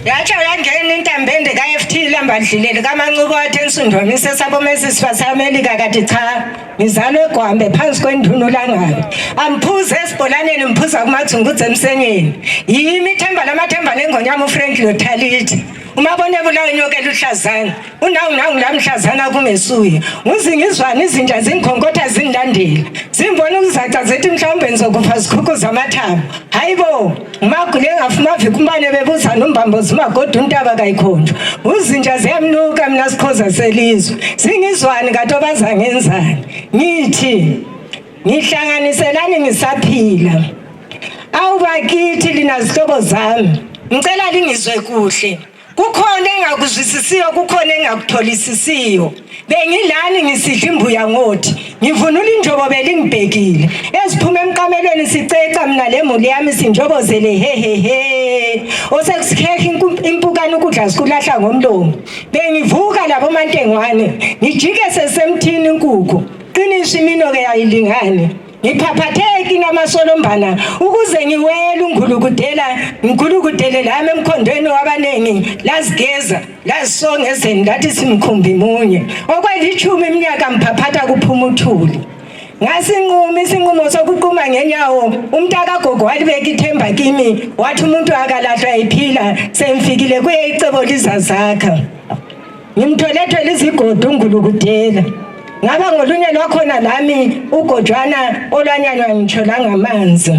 yatsho yangena intambende ka-FT lambadlilele kamancubo wathi Ensundwana isesabomesi sifasemelika kathi cha ngizalwe eGwambe phansi kwendunu langabi amphuze esibholaneni mphuza kumathunguze emsenyeni yimi ithemba lamathemba lengonyama uFrank Lothalithi umabone bulawo inyoka eluhlazana unawu lamhlazana kungesuye uzingizwana izinja zinkhonkotha zingilandela zimbona ukuzaca zethi mhlawumbe ngizokufa sikhukhuza amathambo hayibo umagule engafuma viki umbane bebuza nombambozi umagoda untaba kayikhonjwa uzinja ziyamnuka mina sikhoza selizwe singizwani katobaza ngenzani ngithi ngihlanganiselani ngisaphila awubakithi lina zihlobo zami ngicela lingizwe kuhle kukhona engakuzwisisiyo kukhona engakutholisisiyo bengilani ngisidla imbuya ngothi ngivunula injobo belingibhekile esiphuma emqamelweni siceca mina lemuli yami sinjobozele hehehe osekusikhehe impukane ukudla sikulahla ngomlomo bengivuka labo mantengwane ngijike sesemthini inkukhu qiniso imino ke ayilingani ngiphaphatheki namasolombana ukuze ngiwele ungulukudele lami emkhondweni wabanengi lazigeza lazisongezeni lathi simkhumbi munye okwelithumi iminyaka mphaphatha kuphuma uthuli ngasinquma isinqumo sokuquma ngenyawo umntakagogo walibeka ithemba kimi wathi umuntu akalahlwa ephila semfikile kuye icebo lizazakha ngimtholethwe izigodo ungulukudela ngaba ngolunye lwakhona lami ugojwana olwanyanywa ngitsho langamanzi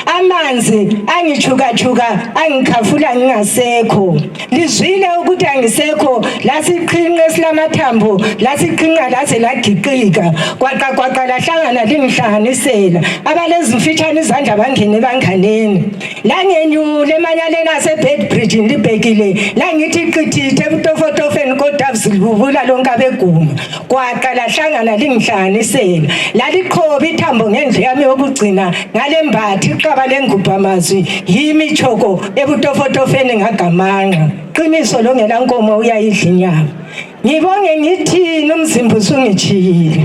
amanzi angichuka angikhafula ngingasekho lizwile ukuthi angisekho lasiqhinqa esilamathambo lasiqhinqa laze lagiqika kwaqa lahlangana lingihlanganisela abalezimfitshane izandla bangene banganeni langenyule emanyaleni aseBedbridge libhekile langithi qithithe ebutofotofeni kodwa zilubula lonke abeguma kwaqa lahlangana lingihlanganisela laliqhoba ithambo ngendle yami yokugcina ngalembathi iqaba lengubhamazwi yimi choko ebutofotofeni ngagamanqa qiniso lo ngelankomo uyayidla inyama ngibonge ngithini umzimba usungijiyile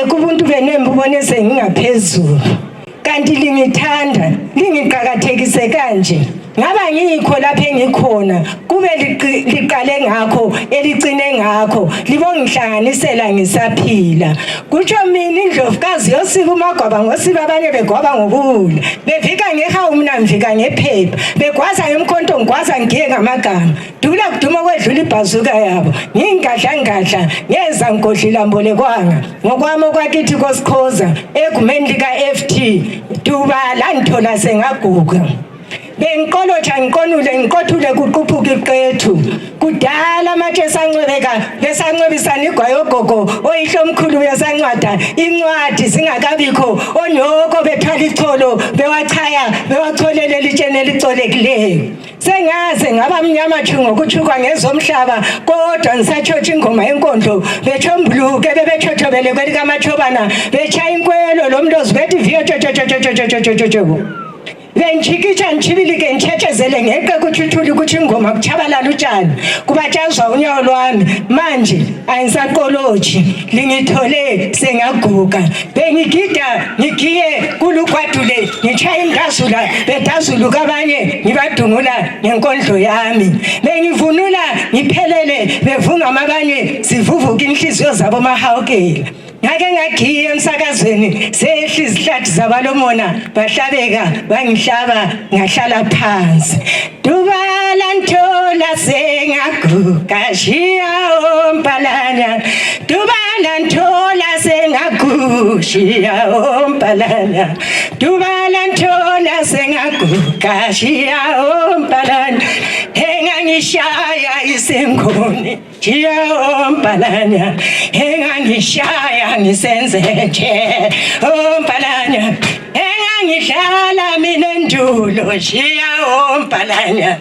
kubuntu benembu ubone sengingaphezulu kanti lingithanda lingiqhakathekise kanje ngaba ngikho lapha engikhona kube liqale ngakho elicine ngakho libongihlanganisela ngisaphila kutsho mina indlovukazi yosiba umagwaba ngosiba abanye begwaba ngokula bevika ngehawu mina ngivika ngephepha begwaza ngemkhonto ngigwaza ngiye ngamagama dula kuduma kwedlula ibhazuka yabo ngingadla ngeza ngodlila mbolekwanga ngokwami okwakithi kosikhoza egumeni lika-FT duba langithola sengaguga bengiqolotsha ngiqonule ngiqothule kuquphuka iqethu kudala amatshe sancwebeka besancwebisana igwayogogo oyihlomkhulu besancwada incwadi zingakabikho onyoko bethwala icholo bewachaya bewacholele litshene elicolekileyo sengaze ngaba mnyama tshu ngokuthukwa ngezomhlaba kodwa ngisatshotsha ingoma yenkondlo betshombuluke bebetshothobele kwelikamatshobana betshaya inkwelo lomlozi bethi viyo tshotshotshotshotshotshotshotshotsho benchikitsha nchibilike nchechezele ngeqe kuchuthuli ukuthi ingoma kuchabalala utshani kubatshazwa unyawo lwami manje ayisaqoloji lingithole sengaguga bengigida ngigiye kulugwadule ngitshaya indazula bedazulu kabanye ngibadungula ngenkondlo yami bengivunula ngiphelele bevunga amabanye sivuvuka inhliziyo zabo mahawukela ngake ngagiye emsakazweni sehli izihlathi zabalomona bahlabeka bangihlaba ngahlala phansi dubala nthola sengaguga shiya ompalanya dubala nthola sengagushiya ompalanya dubala nthola sengaguga shiya ompalanya engangishaya isengoni shiya ompalanya engangishaya ngisenze nje ompalanya engangidlala mina endulo shiya ompalanya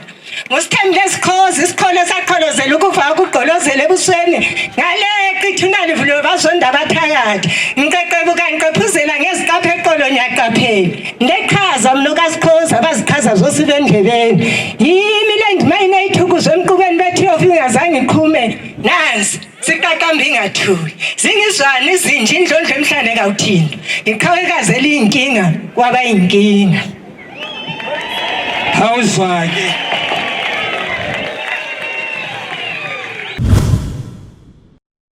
ngosithembe lesikhozi isikholo saqholozela ukufa ukugqolozela ebusweni ngaleqa ithunali vulo bazonda abathakathi ngiqeqebuka ngiqephuzela ngezikaphe eqolo nyaqaphela ndeqhaza mnokasikhoza abazichaza zosibe endlebeni yimi le ndima inayithukuzwe emqubeni bethi yofingazange iqhume nansi siqaqamba ingathuli zingizwana izinje indlondlo emhlane kawuthinto iqhawekazi eliyinkinga kwaba yinkinga awuzwake